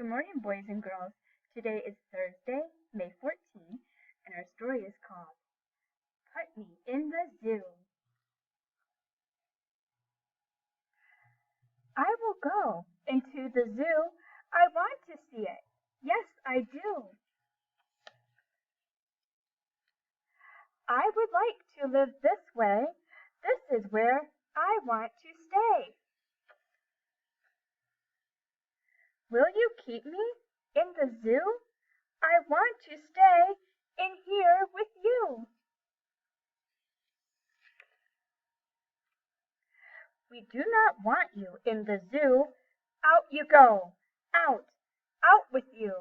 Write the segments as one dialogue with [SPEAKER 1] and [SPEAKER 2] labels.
[SPEAKER 1] Good morning, boys and girls. Today is Thursday, May 14th, and our story is called Put Me in the Zoo. I will go into the zoo. I want to see it. Yes, I do. I would like to live this way. This is where I want to stay. Will you keep me in the zoo? I want to stay in here with you. We do not want you in the zoo. Out you go. Out. Out with you.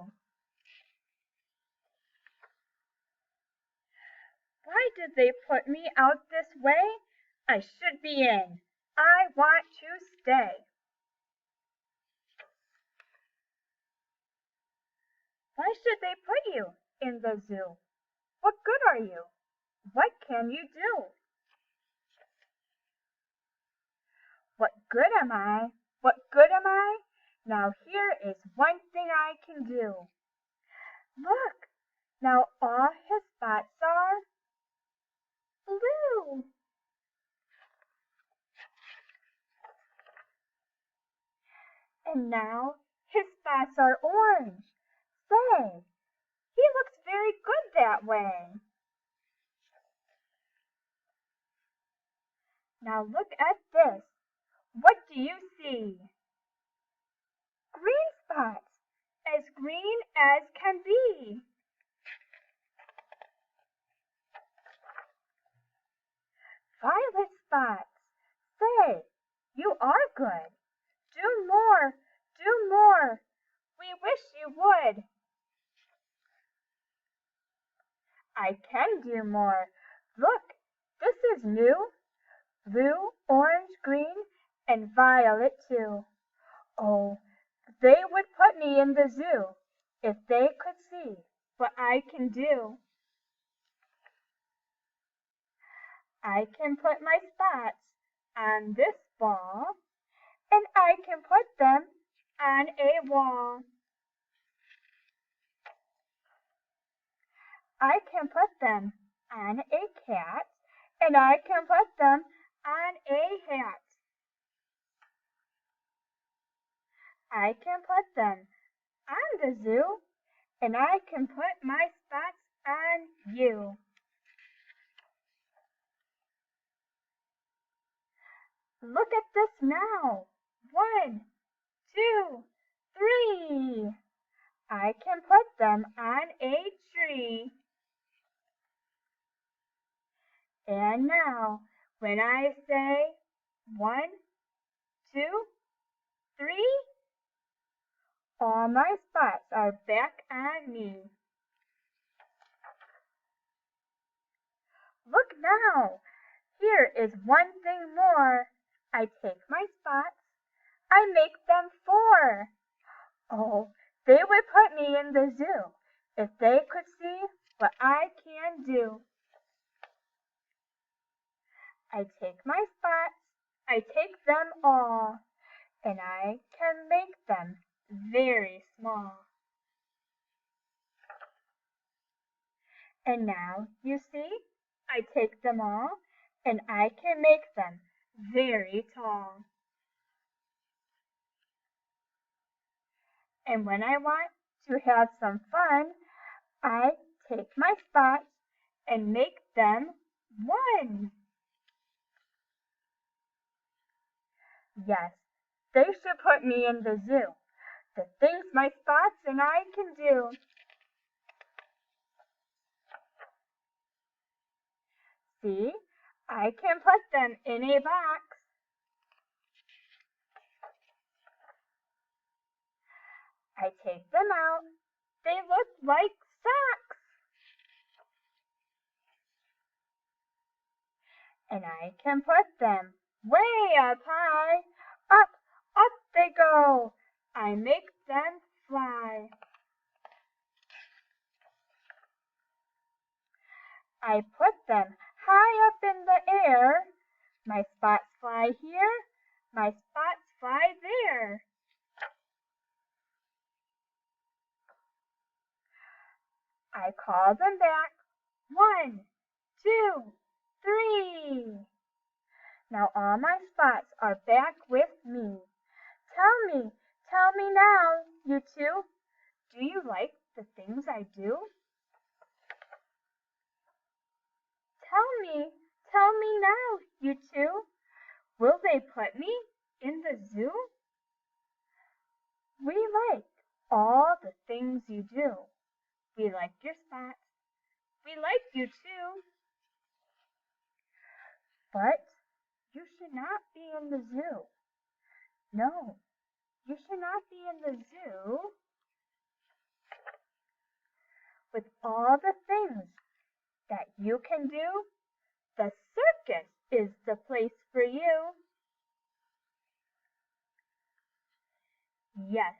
[SPEAKER 1] Why did they put me out this way? I should be in. I want to stay. Why should they put you in the zoo? What good are you? What can you do? What good am I? What good am I? Now here is one thing I can do. Look, now all his spots are blue. And now his spots are orange. Say, he looks very good that way. Now look at this. What do you see? Green spots, as green as can be. Violet spots. Say, you are good. Do more, do more. We wish you would. I can do more. Look, this is new. Blue, orange, green, and violet too. Oh, they would put me in the zoo if they could see what I can do. I can put my spots on this ball, and I can put them on a wall. I can put them on a cat, and I can put them on a hat. I can put them on the zoo, and I can put my spots on you. Look at this now. 1, 2, 3. I can put them on a tree. And now, when I say 1, 2, 3, all my spots are back on me. Look now, here is one thing more. I take my spots, I make them 4. Oh, they would put me in the zoo if they could see what I can do. I take my spots, I take them all, and I can make them very small. And now, you see, I take them all, and I can make them very tall. And when I want to have some fun, I take my spots and make them 1. Yes, they should put me in the zoo. The things my spots and I can do. See, I can put them in a box. I take them out. They look like socks. And I can put them way up high. Up, up they go. I make them fly. I put them high up in the air. My spots fly here. My spots fly there. I call them back. 1, 2, 3. Now all my spots are back with me. Tell me now, you two, do you like the things I do? Tell me now, you two, will they put me in the zoo? We like all the things you do. We like your spots. We like you too. But you should not be in the zoo. No, you should not be in the zoo with all the things that you can do. The circus is the place for you. Yes,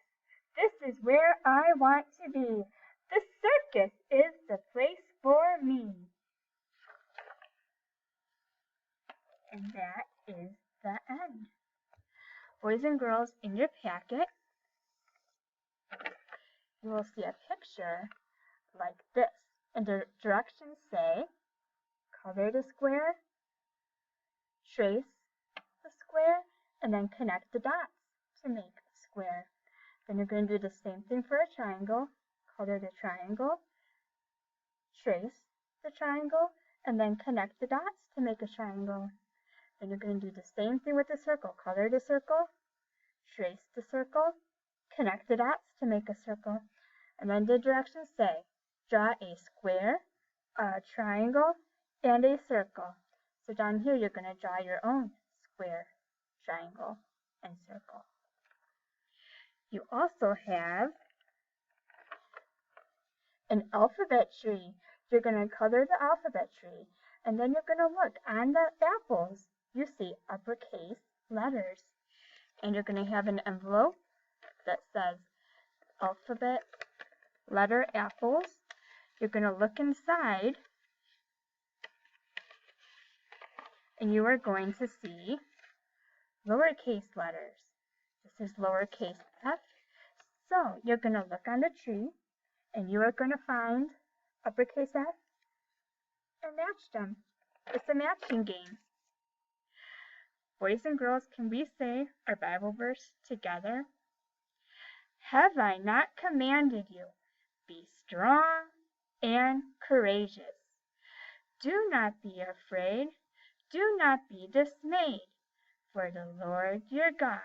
[SPEAKER 1] this is where I want to be. The circus is the place for me. And that is the end. Boys and girls, in your packet, you will see a picture like this. And the directions say, color the square, trace the square, and then connect the dots to make a square. Then you're going to do the same thing for a triangle. Color the triangle, trace the triangle, and then connect the dots to make a triangle. Then you're going to do the same thing with the circle. Color the circle, trace the circle, connect the dots to make a circle. And then the directions say, draw a square, a triangle, and a circle. So down here you're going to draw your own square, triangle, and circle. You also have an alphabet tree. You're going to color the alphabet tree, and then you're going to look on the apples. You see uppercase letters, and you're going to have an envelope that says alphabet letter apples. You're going to look inside, and you are going to see lowercase letters. This is lowercase f. So you're going to look on the tree, and you are going to find uppercase F and match them. It's a matching game. Boys and girls, can we say our Bible verse together? Have I not commanded you? Be strong and courageous. Do not be afraid. Do not be dismayed. For the Lord your God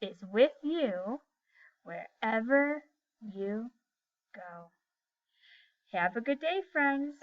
[SPEAKER 1] is with you wherever you go. Have a good day, friends.